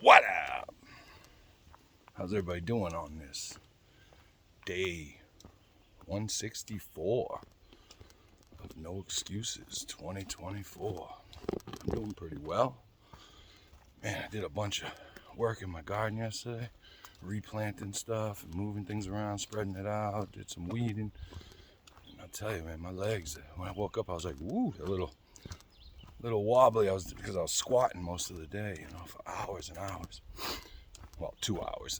What up? How's everybody doing on this day 164 of No Excuses 2024? I'm doing pretty well. Man, I did a bunch of work in my garden yesterday, replanting stuff and moving things around, spreading it out, did some weeding. And I'll tell you, man, my legs, when I woke up, I was like, woo, a little wobbly. Because I was squatting most of the day, for hours and hours. Well, 2 hours.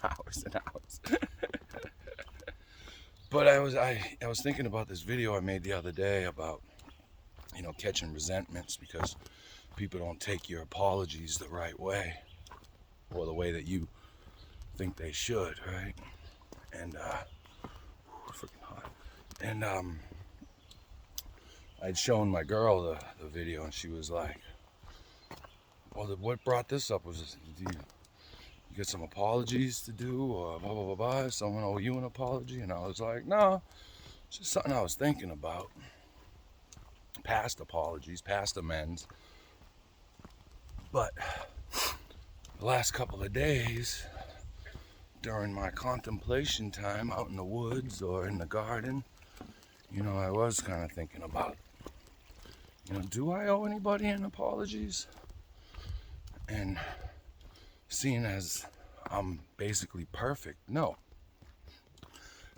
Hours and hours. But I was thinking about this video I made the other day about, catching resentments because people don't take your apologies the right way or the way that you think they should, right? And freaking hot. And I'd shown my girl the video, and she was like, well, what brought this up was, do you get some apologies to do, or blah, blah, blah, blah, someone owe you an apology? And I was like, no, it's just something I was thinking about. Past apologies, past amends. But the last couple of days, during my contemplation time out in the woods or in the garden, I was kind of thinking about, do I owe anybody an apologies? And seeing as I'm basically perfect, no,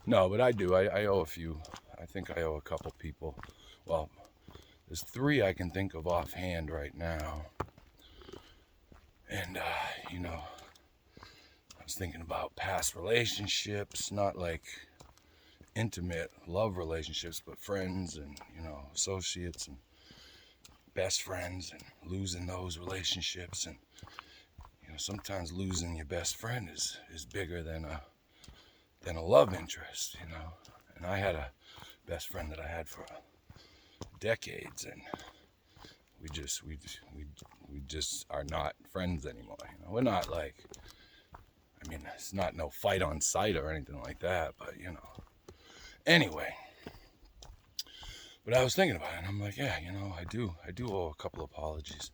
but I do. I owe a few. I think I owe a couple people. Well, there's 3 I can think of offhand right now. And, I was thinking about past relationships, not like intimate love relationships, but friends and, associates and best friends, and losing those relationships. And, sometimes losing your best friend is bigger than a love interest, And I had a best friend that I had for decades, and we just are not friends anymore. We're not like, it's not no fight on sight or anything like that, but anyway. But I was thinking about it, and I'm like, yeah, I do owe a couple apologies.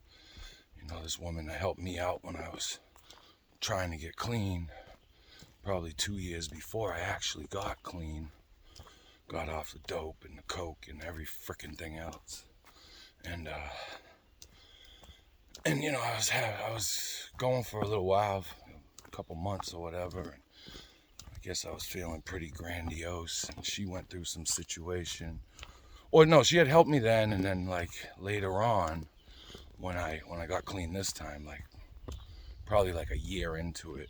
This woman that helped me out when I was trying to get clean, probably 2 years before I actually got clean, got off the dope and the coke and every frickin' thing else. And I was going for a little while, a couple months or whatever, and I guess I was feeling pretty grandiose, and she went through some situation. Or no, she had helped me then, and then like later on, when I got clean this time, like probably like a year into it,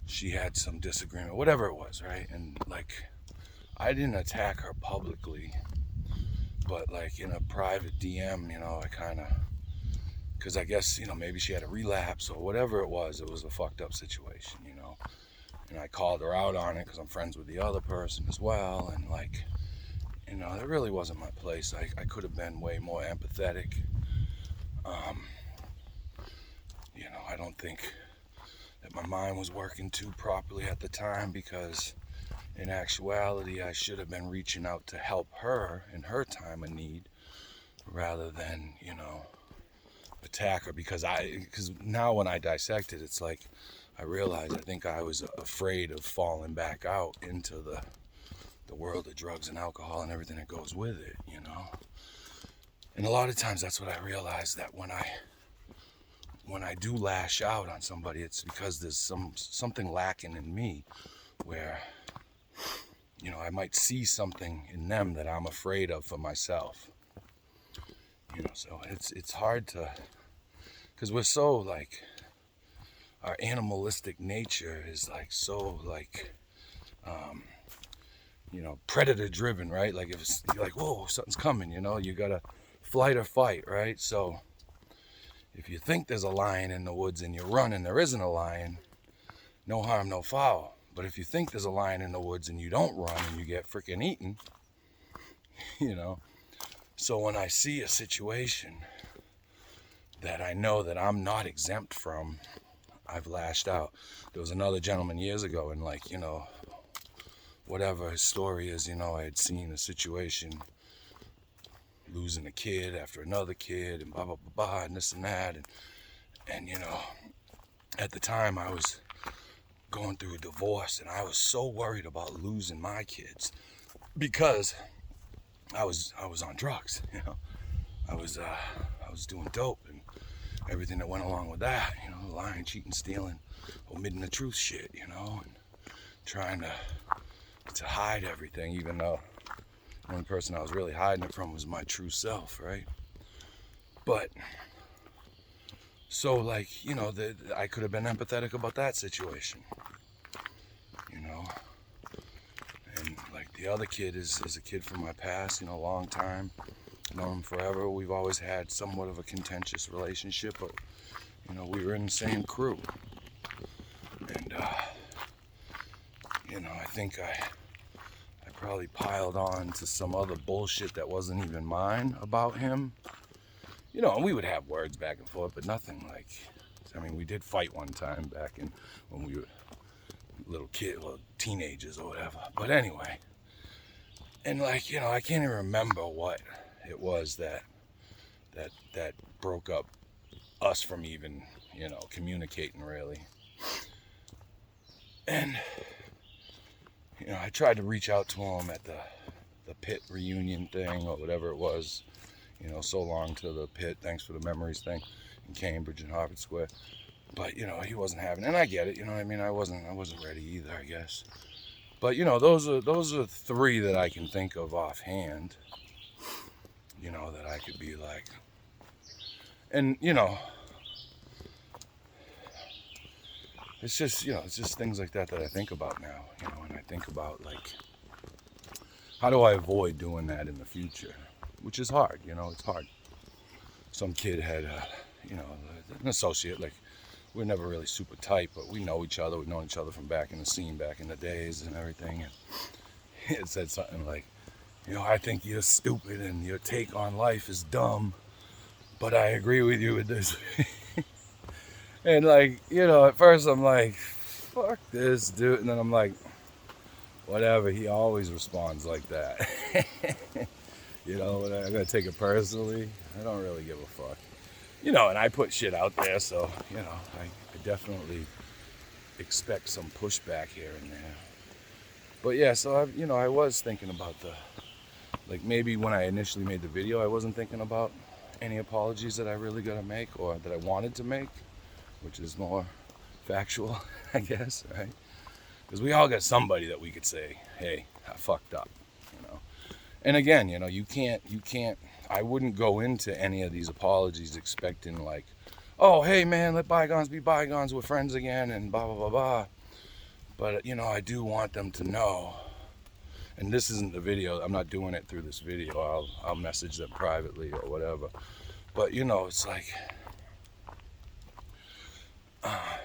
she had some disagreement, whatever it was, right? And like, I didn't attack her publicly, but like in a private DM, I kind of, because I guess, maybe she had a relapse or whatever it was a fucked up situation, and I called her out on it because I'm friends with the other person as well, and like, that really wasn't my place. I could have been way more empathetic. I don't think that my mind was working too properly at the time, because in actuality, I should have been reaching out to help her in her time of need rather than, attack her. Because now when I dissect it, it's like I realize I think I was afraid of falling back out into the world of drugs and alcohol and everything that goes with it, And a lot of times that's what I realize, that when I do lash out on somebody, it's because there's something lacking in me, where I might see something in them that I'm afraid of for myself. So it's hard to, because we're so like, our animalistic nature is like so like predator driven, right? Like if you're like, whoa, something's coming, you gotta flight or fight, right? So if you think there's a lion in the woods and you run and there isn't a lion, no harm, no foul. But if you think there's a lion in the woods and you don't run and you get freaking eaten, So when I see a situation that I know that I'm not exempt from, I've lashed out. There was another gentleman years ago, and like, whatever his story is, I had seen a situation, losing a kid after another kid, and blah, blah, blah, blah, and this and that. And, you know, at the time I was going through a divorce, and I was so worried about losing my kids because I was on drugs, you know. I was doing dope and everything that went along with that, you know, lying, cheating, stealing, omitting the truth shit, you know, and trying to hide everything, even though the only person I was really hiding it from was my true self, right? But so, like, you know, I could have been empathetic about that situation, you know. And like the other kid is a kid from my past, you know, a long time, known him forever. We've always had somewhat of a contentious relationship, but you know, we were in the same crew. And you know, I think I probably piled on to some other bullshit that wasn't even mine about him. You know, and we would have words back and forth, but nothing like, I mean, we did fight one time back in when we were little kids, well, teenagers or whatever. But anyway, and like, you know, I can't even remember what it was that broke up us from even, you know, communicating really. And you know, I tried to reach out to him at the pit reunion thing or whatever it was, you know, so long to the pit, thanks for the memories thing in Cambridge and Harvard Square. But you know, he wasn't having it, and I get it, you know what I mean? I wasn't ready either, I guess. But you know, those are three that I can think of offhand, you know, that I could be like. And you know, it's just, you know, it's just things like that I think about now, you know, and I think about like, how do I avoid doing that in the future? Which is hard, you know, it's hard. Some kid had, you know, an associate, like, we're never really super tight, but we know each other. We've known each other from back in the scene, back in the days and everything. And it said something like, you know, I think you're stupid and your take on life is dumb, but I agree with you with this. And like, you know, at first I'm like, fuck this dude. And then I'm like, whatever, he always responds like that. You know, I'm gonna take it personally. I don't really give a fuck. You know, and I put shit out there, so, you know, I definitely expect some pushback here and there. But yeah, so I was thinking about like maybe when I initially made the video, I wasn't thinking about any apologies that I really gotta make or that I wanted to make, which is more factual, I guess, right? Because we all got somebody that we could say, hey, I fucked up, you know. And again, you know, you can't, I wouldn't go into any of these apologies expecting like, oh, hey man, let bygones be bygones, we're friends again, and blah, blah, blah, blah. But, you know, I do want them to know, and this isn't the video, I'm not doing it through this video, I'll message them privately or whatever. But, you know, it's like, I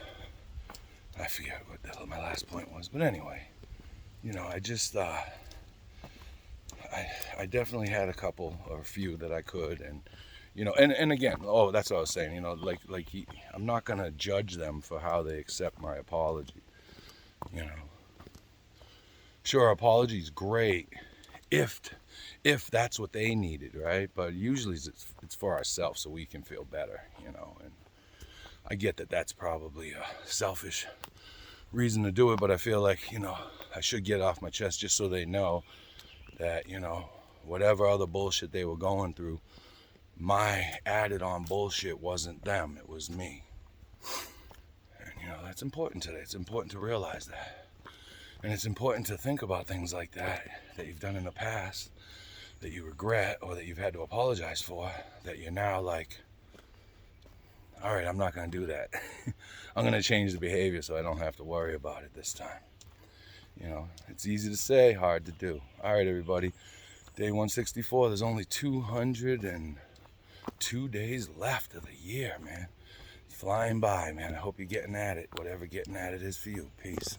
forget what the hell my last point was, but anyway, you know, I just, I definitely had a couple or a few that I could, and you know, and again, oh, that's what I was saying, you know, like I'm not gonna judge them for how they accept my apology, you know. Sure, apology's great if that's what they needed, right? But usually it's for ourselves so we can feel better, you know. And I get that that's probably a selfish reason to do it, but I feel like, you know, I should get off my chest just so they know that, you know, whatever other bullshit they were going through, my added on bullshit wasn't them, it was me. And you know, that's important today. It's important to realize that. And it's important to think about things like that you've done in the past, that you regret or that you've had to apologize for, that you're now like, all right, I'm not going to do that. I'm going to change the behavior so I don't have to worry about it this time. You know, it's easy to say, hard to do. All right, everybody. Day 164, there's only 202 days left of the year, man. It's flying by, man. I hope you're getting at it, whatever getting at it is for you. Peace.